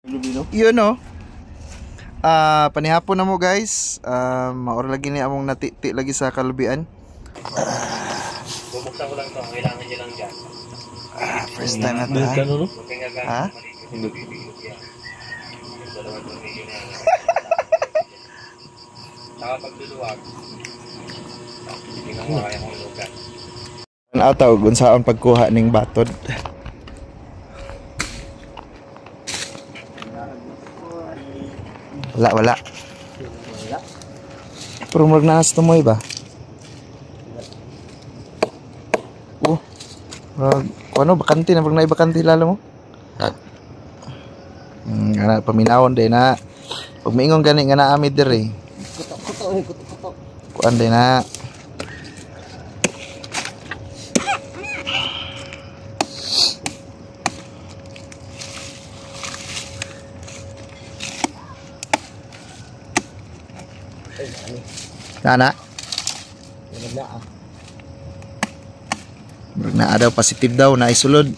Yun no. Panihapon na mo guys. Maor lagi ni among natiti lagi sa kalubian. Bubuksan ko lang to, kailangan niya lang dyan. First time na to ha? Ha? Saka pagduluwag, hindi nga kaya kong lugan. Ang ataw, unsaon pagkuha ning batod. Wala. Pero murag naas tumoy ba? Ano, bakanti na, pag naibakanti lalo mo? Nga paminawon din na. Pag maingon gani nga na amid dire. Kutok. Kuan din na. Nana? Murag naa daw, positive daw, na isulod.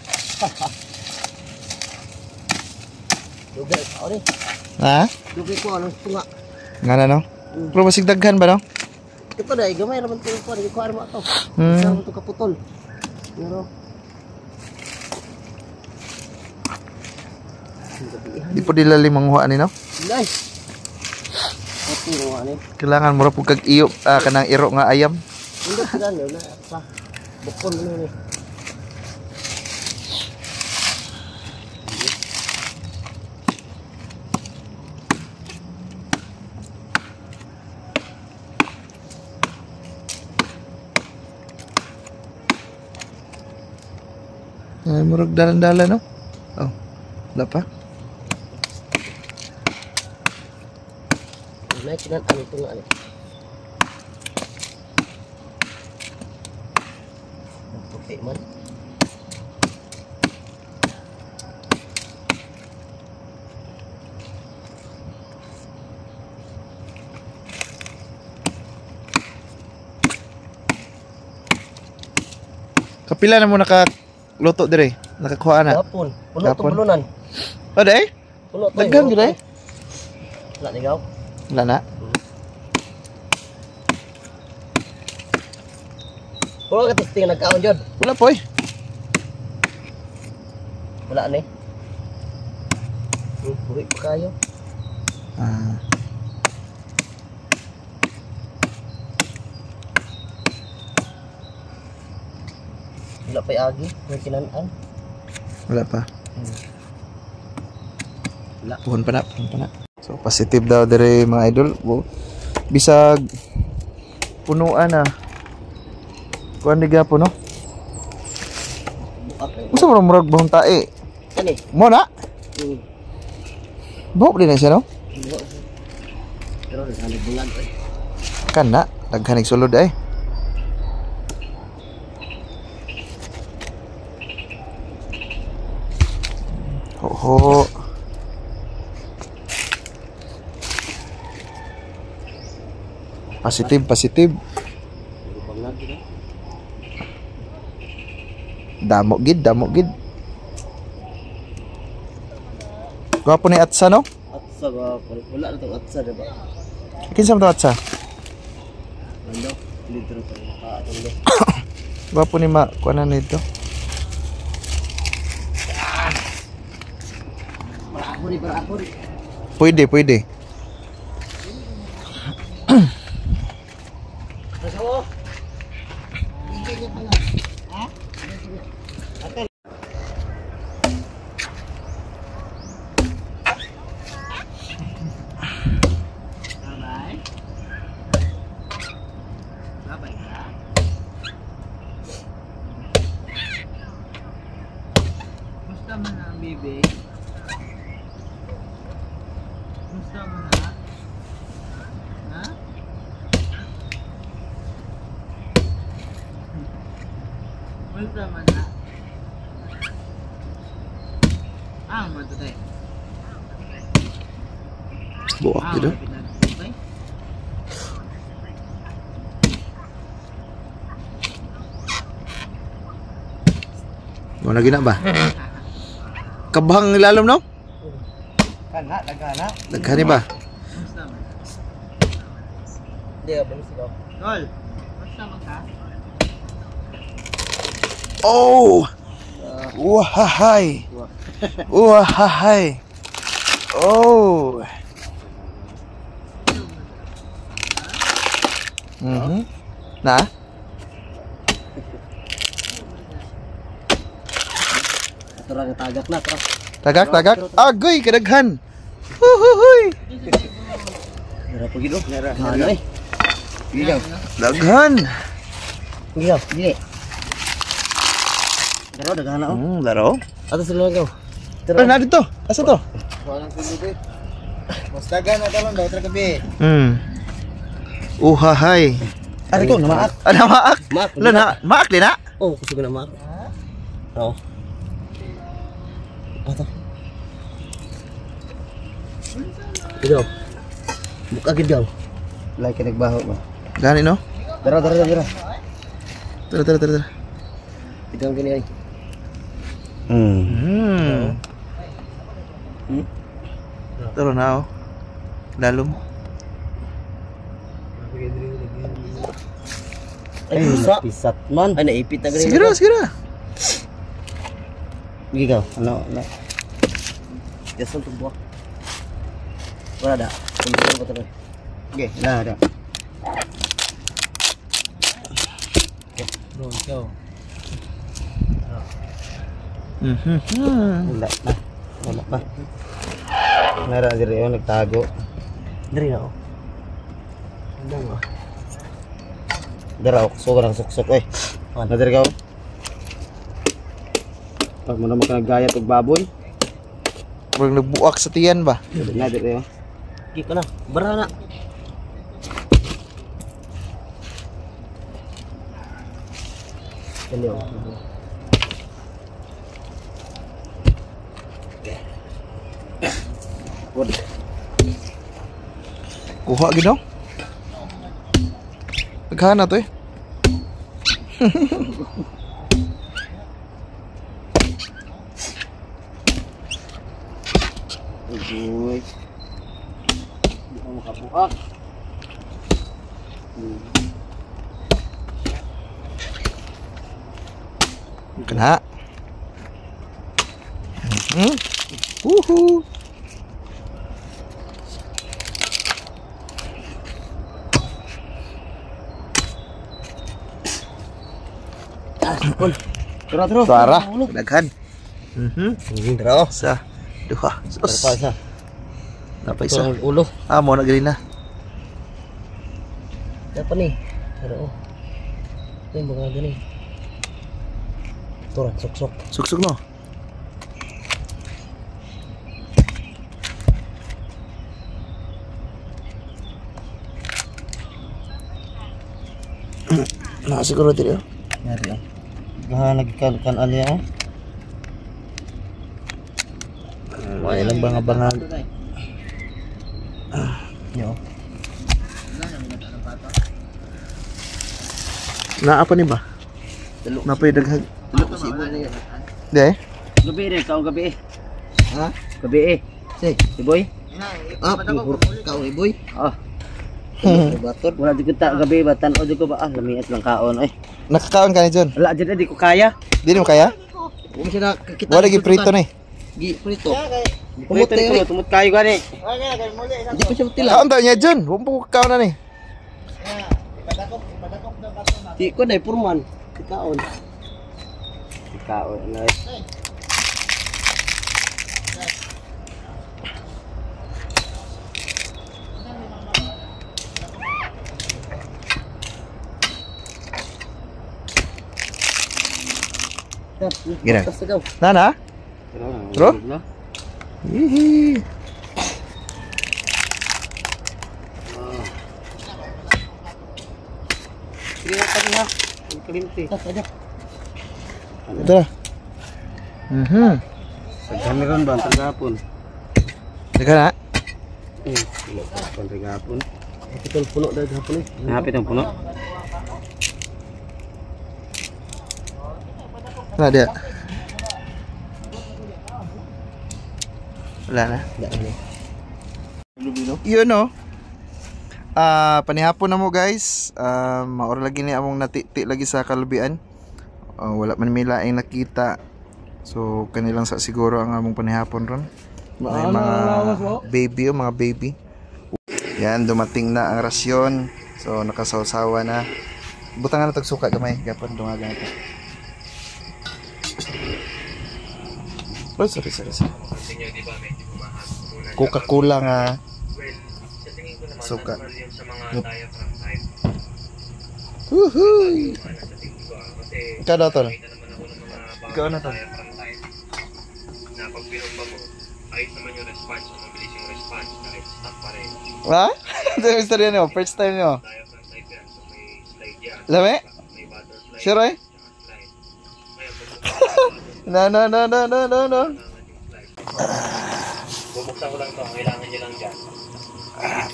Dugay ko ni. Ha? Dugay ko anong tunga. Nga na no? Pero masig daghan ba no? Ito dai gamay ra man to ko ni ko arma to. Sa mo to kaputol. Pero Di po dilali manghuha ni no? Dai. Ito mo ani. Kailangan mura po kag iyo kanang iro nga ayam. Hindi sila na pa. Bukon mo ni. Murag dalan-dalan no? Oh, wala pa? May kinan ani tunga ani. Puti man. Kapila na mo nakaluto dire? Nakakuha na? Hapon. Puno to bulunan. O day? Puno to. Daghan gyud day? Wala ligaw. Wala na? Puno ka testing nagkaon jud. Wala po eh. Wala ni. Buhi pa kayo. Wala pa agi, may kinanan. Wala pa. Wala. Puhon pa na. So positive daw dire mga idol. Bisag punuan na. Kuan di gyapon no? Usa mo murag bahong tae. Kani. Mo na? Buhok din na siya no? Pero naghanap bulan eh. Kana, daghanig sulod ay. Ho. Positive. Damo gid. Gwapo ni Atsa no? Atsa ba? Wala na itong atsa diba? Kinsa mo to Atsa? Ano? Litro pa rin nakaatong na. Gwapo ni ma, kuanan nito. Para Pwede. Aso? Gusto mo na ang bibi? Gusto mo na? Ha? Gusto mo na? Matutay. Buwak gitu. Mau lagi nak ba? Kabang ilalom no? Daghan ni ba? Hindi, balis ikaw. Tol, basta magka? Oh! Wahahay! Wahahay! Oh! Na? Ito lang tagak na, tara. Tagak. Agoy, kadaghan. Huhuhuy. Nara po gino. Ano eh? Gigaw. Daghan. Gigaw, dili. Daro, daghan na oh. Laro. Ato sila lang gaw. Pero na dito. Asa to? Walang tulubi. Mas dagan na talon daw tra gabi. Uhahay. Ari ko, namaak. Ano maak? Maak. Maak din na? Oh, gusto ko na maak. Oo. Ato. Gigaw. Buka gigaw. Like ka nagbaho ba? Gani no? Dara. Tara. Gigaw gini ay. Tara na oh. Lalom. Ay, pisat man. Ay, naipit na ganyan. Sigura. Gigaw, ano. Yasan tubuh. Wala ada. Kumpul ko tuloy. Okay, wala ada. Doon ikaw. Wala pa. Nara diri yo nagtago. Diri na oh. Andang oh. Dara ako sobrang suksok eh. Ano diri ka oh? Pag mo naman ka nagayat og baboy. Parang nagbuak sa tiyan ba? Dili na diri oh. Gi ka na. Bara na. Dali oh. Kuha gino. Daghan na to eh. Uy. Di ako makabuka. Kena. Woohoo. Terus. Suara. Daghan. Terus. Sa. Duha. Sus. Terus. Napa isa? Ulo. Mo na gani na. Apa nih? Ada oh. Ini bukan gini. Turun sok-sok. Suksuk no. Nah, siguro dito. Nyari oh. Gahan lagi kan alia oh. Wala lang banga-bangan. Yo. Na apa nih ba? Napa yung daghag? Dulu si ibu ni. Di eh? Gabi rin, kau gabi. Ha? Gabi si boy. Kau boy. Ah. Baton. Wala di kita gabi batan o di ko ba lamias lang kaon eh. Nakakaon ka ni John? Wala jud di ko kaya. Di mo kaya? Wala siya kita. Wala gi prito ni. Gi prito. Tumot kayo gani. Di pa siya utila. Kaon daw niya John. Wumpo kaon na ni. Di ko na purman. Kaon. Kaon na. Gina. Nana? Bro? Hihi. Ito na. Meron ba tagapon? Teka na. Tagapon. Ito puno dahil hapon eh. Napit ang puno. Nah dia. Wala na. Daan na. Yun no. Panihapon na mo guys. Maor lagi ni among natiti lagi sa kalubian. Wala man may laing nakita. So kanilang sa siguro ang among panihapon ron. May mga baby o mga baby. Yan, dumating na ang rasyon. So nakasawsawa na. Butangan na tagsuka gamay. Gapon dungagan natin. Oh, sorry. Coca-Cola nga. Suka. Woohoo! Ikaw na tol. Ikaw na tol. Na pag pinumba mo, ayos naman yung response, mabilis yung response, kahit stop pa rin. Ha? Ito yung istorya nyo, first time nyo. Diaphragm type yan, so may slide yan. Lame? May butterfly. Sure eh? Slide. Ngayon, pag No. bubuksan ko lang ito, kailangan nyo lang dyan.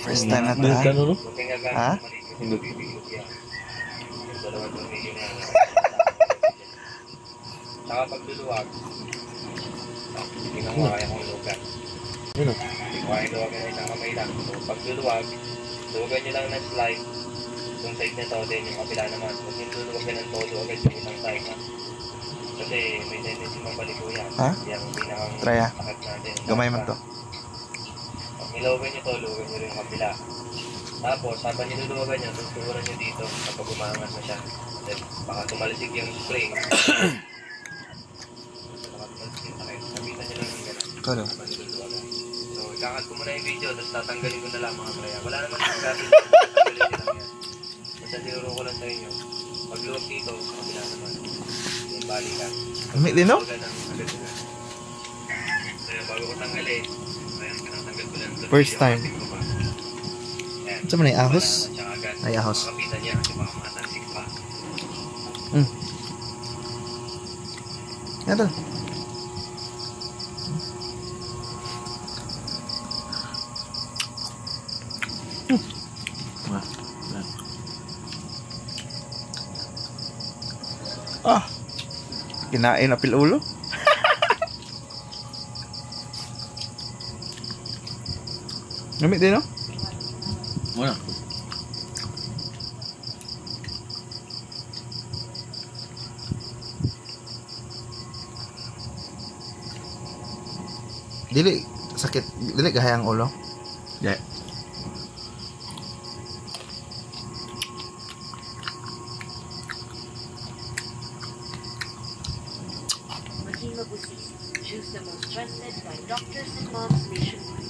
First time na to ha? Huwag kang gagamit Ha? ng maliit yung bibigyan yan. Yung 2 million na yan. Saka pag luluwag, hindi ka kaya kong lugan. Hindi ko kaya luwagan na isang kamay lang. So pag luluwag, luwagan nyo lang ng slide. Yung side na to, then yung kabila naman. Huwag nyo luluwagan ng todo agad yung isang side na. Kasi may tendency mabalik ko yan. Ha? Yung pinakang Try ha? sakit natin. Gamay man to. Pag niluwagan nyo to, luwagan nyo rin yung kabila. Tapos, habang niluluwagan nyo, tutukuran nyo dito kapag umaangat na siya. Then, baka tumalisig yung spring. Sabitan nyo lang yung gano'n. Ikaw no? Habang niluluwagan. So, ikakat ko muna yung video, tapos tatanggalin ko na lang mga kaya. Wala naman yung gamit. Tatanggalin nyo lang yan. Basta tinuro ko lang sa inyo. Pag luwag dito, kabila naman. Yung bali ka. Umit din no? Agad na. So, yung bago ko tanggalin, ayan, kinatanggal ko lang. First time. Ayan. Saan mo na yung ahos? Ay, ahos. Makapitan niya kasi baka matansik pa. Yan tol. Kinain apil ulo. Gamit din no? Wala. Dili sakit, dili gahayang ulo. Yeah. Mahima Busis, choose the most trusted by doctors and moms nationwide.